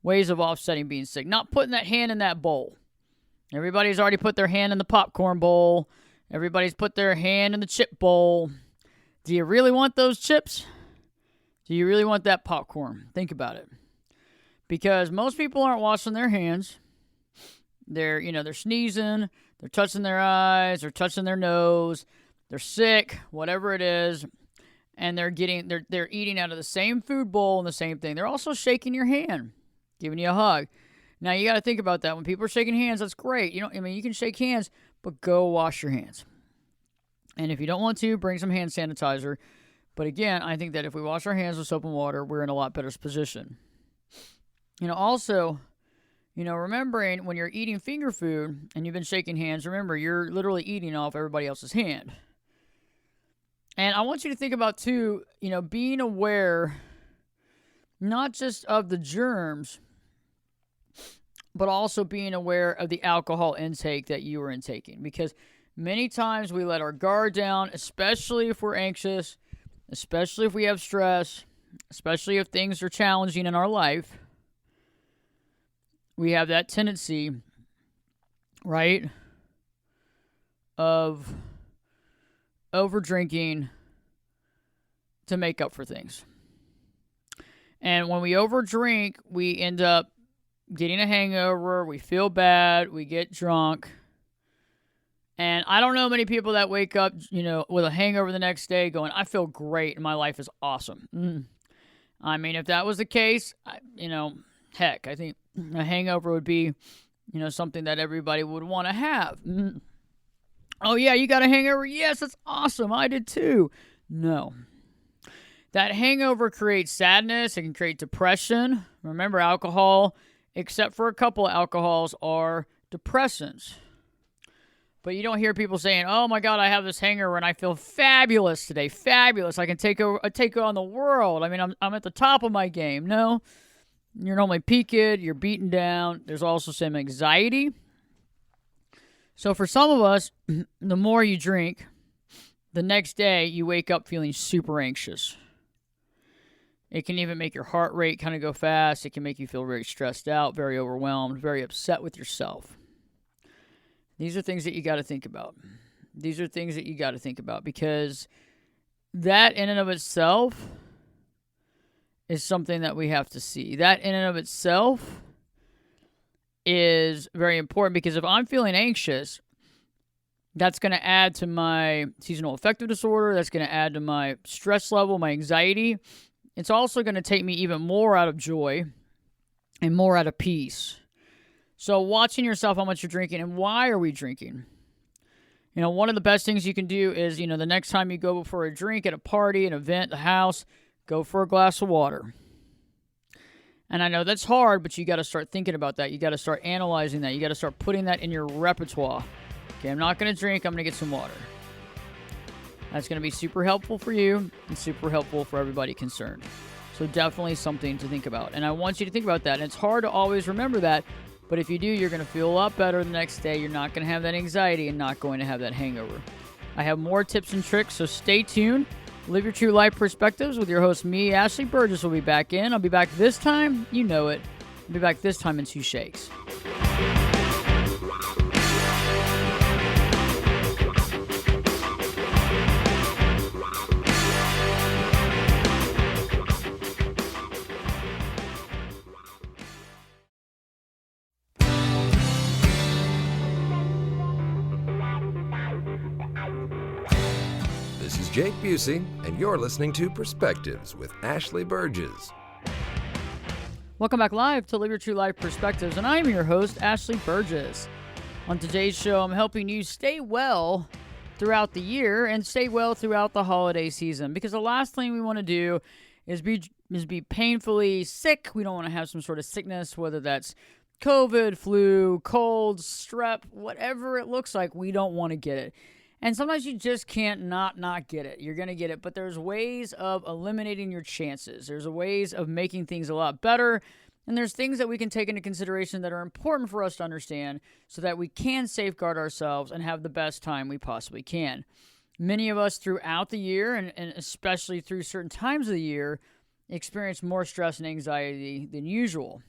ways of offsetting being sick. Not putting that hand in that bowl. Everybody's already put their hand in the popcorn bowl. Everybody's put their hand in the chip bowl. Do you really want those chips? Do you really want that popcorn? Think about it. Because most people aren't washing their hands. They're sneezing, they're touching their eyes, they're touching their nose, they're sick, whatever it is, and they're eating out of the same food bowl and the same thing. They're also shaking your hand, giving you a hug. Now you got to think about that. When people are shaking hands, that's great. You can shake hands, but go wash your hands. And if you don't want to, bring some hand sanitizer. But again, I think that if we wash our hands with soap and water, we're in a lot better position. Also, remembering when you're eating finger food and you've been shaking hands, remember, you're literally eating off everybody else's hand. And I want you to think about, too, being aware not just of the germs, but also being aware of the alcohol intake that you are intaking. Because many times we let our guard down, especially if we're anxious, especially if we have stress, especially if things are challenging in our life. We have that tendency, right, of over-drinking to make up for things. And when we over-drink, we end up getting a hangover, we feel bad, we get drunk. And I don't know many people that wake up, with a hangover the next day going, I feel great and my life is awesome. I mean, if that was the case, heck, I think a hangover would be, something that everybody would want to have. Oh, yeah, you got a hangover? Yes, that's awesome. I did too. No. That hangover creates sadness. It can create depression. Remember, alcohol, except for a couple of alcohols, are depressants. But you don't hear people saying, oh, my God, I have this hangover and I feel fabulous today. Fabulous. I can take on the world. I mean, I'm at the top of my game. No. You're normally peaked, you're beaten down. There's also some anxiety. So for some of us, the more you drink, the next day you wake up feeling super anxious. It can even make your heart rate kind of go fast. It can make you feel very stressed out, very overwhelmed, very upset with yourself. These are things that you got to think about. Because that in and of itself is something that we have to see. That in and of itself is very important, because if I'm feeling anxious, that's going to add to my seasonal affective disorder. That's going to add to my stress level, my anxiety. It's also going to take me even more out of joy and more out of peace. So watching yourself, how much you're drinking and why are we drinking? One of the best things you can do is, the next time you go for a drink at a party, an event, a house, go for a glass of water. And I know that's hard, but you got to start thinking about that. You got to start analyzing that. You got to start putting that in your repertoire. Okay, I'm not going to drink. I'm going to get some water. That's going to be super helpful for you and super helpful for everybody concerned. So definitely something to think about. And I want you to think about that. And it's hard to always remember that. But if you do, you're going to feel a lot better the next day. You're not going to have that anxiety and not going to have that hangover. I have more tips and tricks, so stay tuned. Live Your True Life Perspectives with your host, me, Ashley Burgess, will be back in. I'll be back this time. You know it. I'll be back this time in 2 shakes. This is Jake Busey, and you're listening to Perspectives with Ashley Burgess. Welcome back live to Live Your True Life Perspectives, and I'm your host, Ashley Burgess. On today's show, I'm helping you stay well throughout the year and stay well throughout the holiday season, because the last thing we want to do is be painfully sick. We don't want to have some sort of sickness, whether that's COVID, flu, cold, strep, whatever it looks like. We don't want to get it. And sometimes you just can't not get it. You're going to get it. But there's ways of eliminating your chances. There's ways of making things a lot better. And there's things that we can take into consideration that are important for us to understand so that we can safeguard ourselves and have the best time we possibly can. Many of us throughout the year, and especially through certain times of the year, experience more stress and anxiety than usual.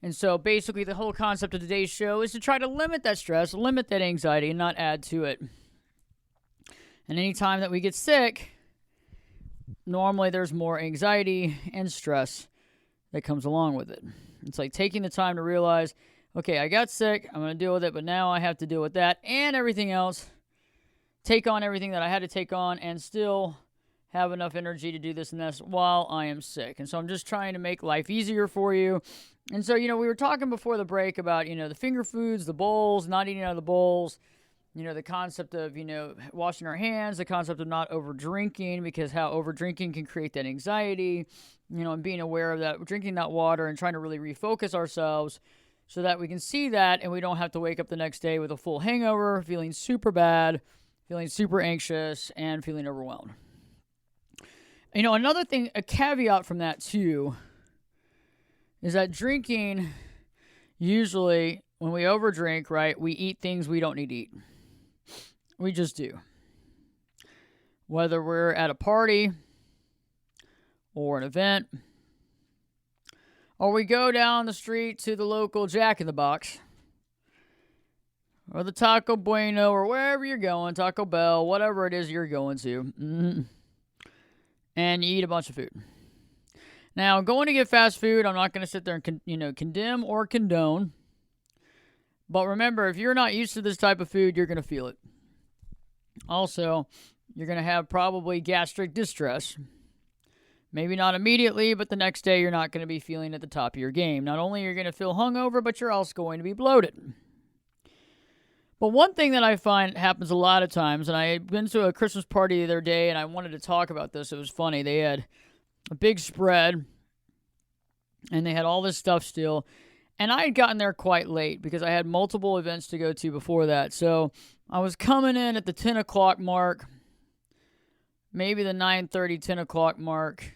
And so basically the whole concept of today's show is to try to limit that stress, limit that anxiety, and not add to it. And anytime that we get sick, normally there's more anxiety and stress that comes along with it. It's like taking the time to realize, okay, I got sick, I'm going to deal with it, but now I have to deal with that and everything else, take on everything that I had to take on, and still have enough energy to do this and this while I am sick. And so I'm just trying to make life easier for you. And so, we were talking before the break about, the finger foods, the bowls, not eating out of the bowls, the concept of, washing our hands, the concept of not over drinking, because how over drinking can create that anxiety, and being aware of that, drinking that water and trying to really refocus ourselves so that we can see that and we don't have to wake up the next day with a full hangover, feeling super bad, feeling super anxious, and feeling overwhelmed. Another thing, a caveat from that too, is that drinking, usually when we overdrink, right, we eat things we don't need to eat. We just do. Whether we're at a party or an event, or we go down the street to the local Jack in the Box, or the Taco Bueno, or wherever you're going, Taco Bell, whatever it is you're going to, and you eat a bunch of food. Now, going to get fast food, I'm not going to sit there and condemn or condone. But remember, if you're not used to this type of food, you're going to feel it. Also, you're going to have probably gastric distress. Maybe not immediately, but the next day you're not going to be feeling at the top of your game. Not only are you going to feel hungover, but you're also going to be bloated. But one thing that I find happens a lot of times, and I had been to a Christmas party the other day, and I wanted to talk about this. It was funny. They had a big spread, and they had all this stuff still. And I had gotten there quite late because I had multiple events to go to before that. So I was coming in at the 10 o'clock mark, maybe the 9:30, 10 o'clock mark,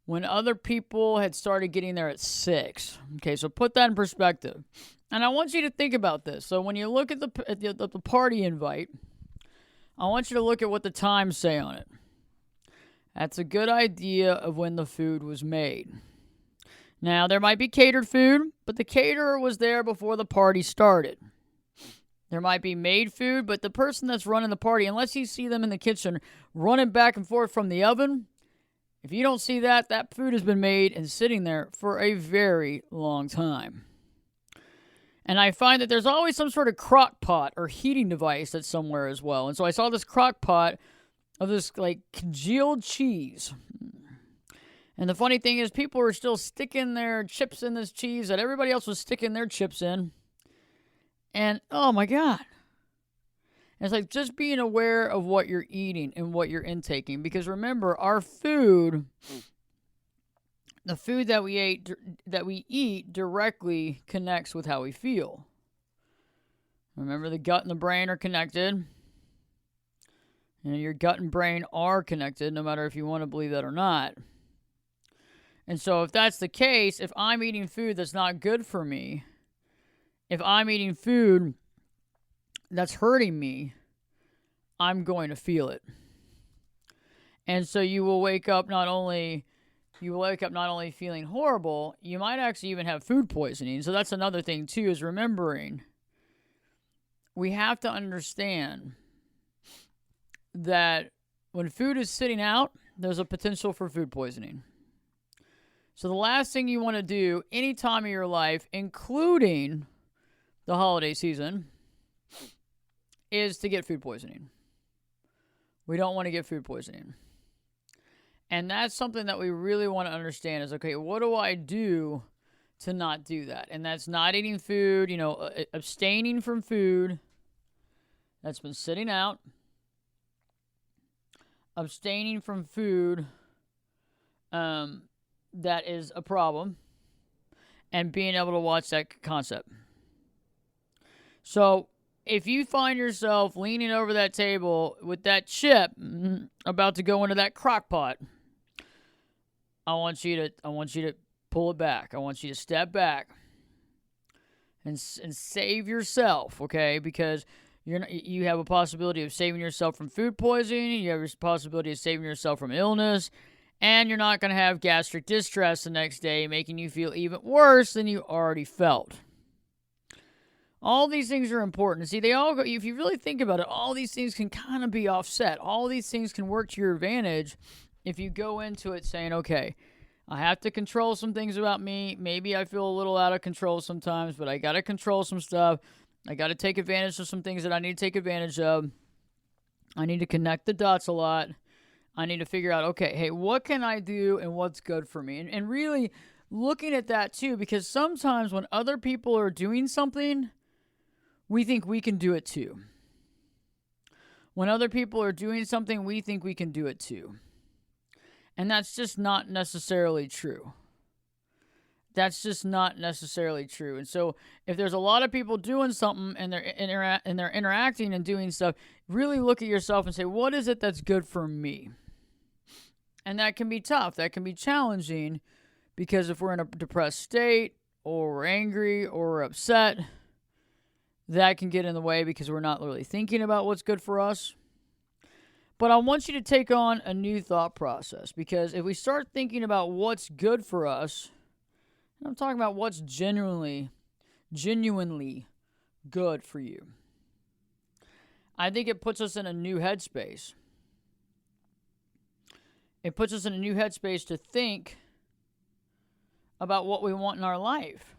when other people had started getting there at 6. Okay, so put that in perspective. And I want you to think about this. So when you look at the party invite, I want you to look at what the times say on it. That's a good idea of when the food was made. Now, there might be catered food, but the caterer was there before the party started. There might be made food, but the person that's running the party, unless you see them in the kitchen running back and forth from the oven, if you don't see that, that food has been made and sitting there for a very long time. And I find that there's always some sort of crock pot or heating device that's somewhere as well. And so I saw this crock pot of this congealed cheese. And the funny thing is, people were still sticking their chips in this cheese that everybody else was sticking their chips in. And, oh my God. And it's like just being aware of what you're eating and what you're intaking. Because remember, our food, the food that we eat directly connects with how we feel. Remember, the gut and the brain are connected. Your gut and brain are connected, no matter if you want to believe that or not. And so if that's the case, if I'm eating food that's not good for me, if I'm eating food that's hurting me, I'm going to feel it. And so you will wake up not only feeling horrible, you might actually even have food poisoning. So that's another thing too, is remembering we have to understand that when food is sitting out, there's a potential for food poisoning. So the last thing you want to do any time of your life, including the holiday season, is to get food poisoning. We don't want to get food poisoning. And that's something that we really want to understand is, okay, what do I do to not do that? And that's not eating food, abstaining from food that's been sitting out, abstaining from food that is a problem, and being able to watch that concept. So if you find yourself leaning over that table with that chip about to go into that crock pot, I want you to pull it back. I want you to step back and save yourself, okay? Because you have a possibility of saving yourself from food poisoning. You have a possibility of saving yourself from illness. And you're not going to have gastric distress the next day, making you feel even worse than you already felt. All these things are important. See, they all go, if you really think about it, all these things can kind of be offset. All these things can work to your advantage if you go into it saying, okay, I have to control some things about me. Maybe I feel a little out of control sometimes, but I got to control some stuff. I got to take advantage of some things that I need to take advantage of. I need to connect the dots a lot. I need to figure out, okay, hey, what can I do and what's good for me? And really looking at that too, because sometimes when other people are doing something, we think we can do it too. When other people are doing something, we think we can do it too. And that's just not necessarily true. That's just not necessarily true. And so if there's a lot of people doing something and they're interacting and doing stuff, really look at yourself and say, what is it that's good for me? And that can be tough. That can be challenging because if we're in a depressed state or we're angry or we're upset, that can get in the way because we're not really thinking about what's good for us. But I want you to take on a new thought process, because if we start thinking about what's good for us, and I'm talking about what's genuinely good for you, I think it puts us in a new headspace. It puts us in a new headspace to think about what we want in our life.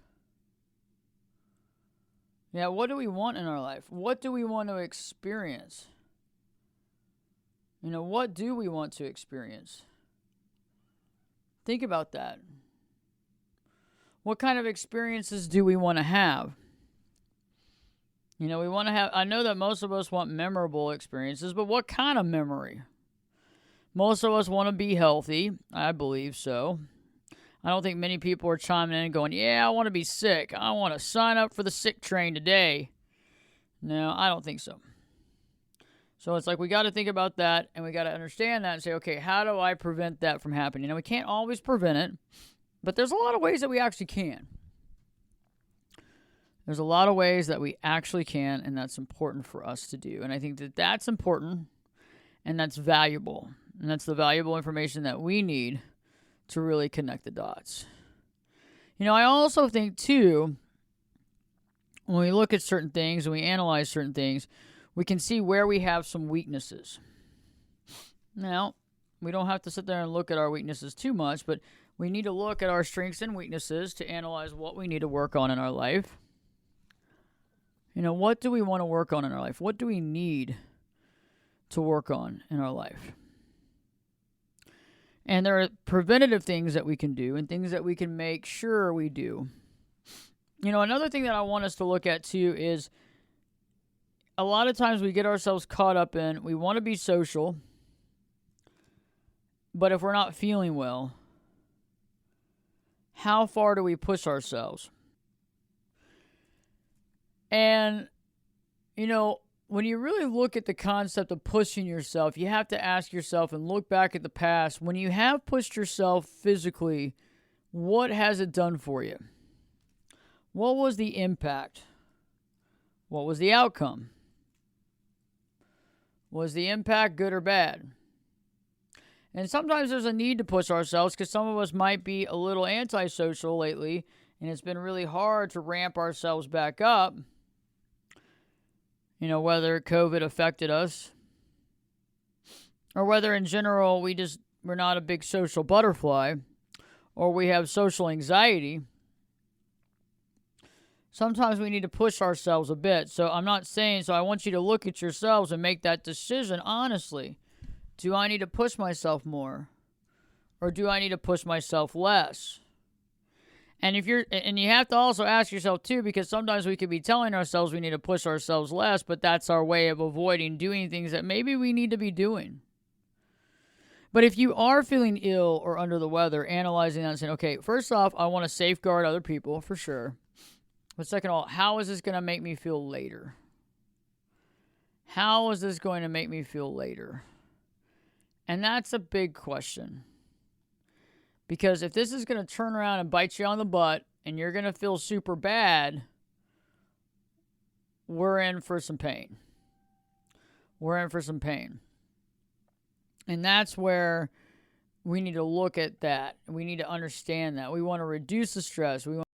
Yeah, what do we want in our life? What do we want to experience? What do we want to experience? Think about that. What kind of experiences do we want to have? We want to have, I know that most of us want memorable experiences, but what kind of memory? Most of us want to be healthy. I believe so. I don't think many people are chiming in and going, yeah, I want to be sick. I want to sign up for the sick train today. No, I don't think so. So it's like we got to think about that, and we got to understand that and say, okay, how do I prevent that from happening? We can't always prevent it, but there's a lot of ways that we actually can. There's a lot of ways that we actually can, and that's important for us to do. And I think that that's important, and that's valuable. And that's the valuable information that we need to really connect the dots. I also think, too, when we look at certain things and we analyze certain things, we can see where we have some weaknesses. Now, we don't have to sit there and look at our weaknesses too much, but we need to look at our strengths and weaknesses to analyze what we need to work on in our life. What do we want to work on in our life? What do we need to work on in our life? And there are preventative things that we can do and things that we can make sure we do. Another thing that I want us to look at too is a lot of times we get ourselves caught up in, we want to be social, but if we're not feeling well, how far do we push ourselves? And, when you really look at the concept of pushing yourself, you have to ask yourself and look back at the past. When you have pushed yourself physically, what has it done for you? What was the impact? What was the outcome? Was the impact good or bad? And sometimes there's a need to push ourselves because some of us might be a little antisocial lately, and it's been really hard to ramp ourselves back up. Whether COVID affected us or whether in general we're not a big social butterfly or we have social anxiety. Sometimes we need to push ourselves a bit. So I want you to look at yourselves and make that decision honestly. Do I need to push myself more? Or do I need to push myself less? And you have to also ask yourself too, because sometimes we could be telling ourselves we need to push ourselves less, but that's our way of avoiding doing things that maybe we need to be doing. But if you are feeling ill or under the weather, analyzing that and saying, okay, first off, I want to safeguard other people for sure. But second of all, how is this going to make me feel later? How is this going to make me feel later? And that's a big question. Because if this is going to turn around and bite you on the butt and you're going to feel super bad, we're in for some pain. We're in for some pain. And that's where We need to look at that. We need to understand that. We want to reduce the stress. We want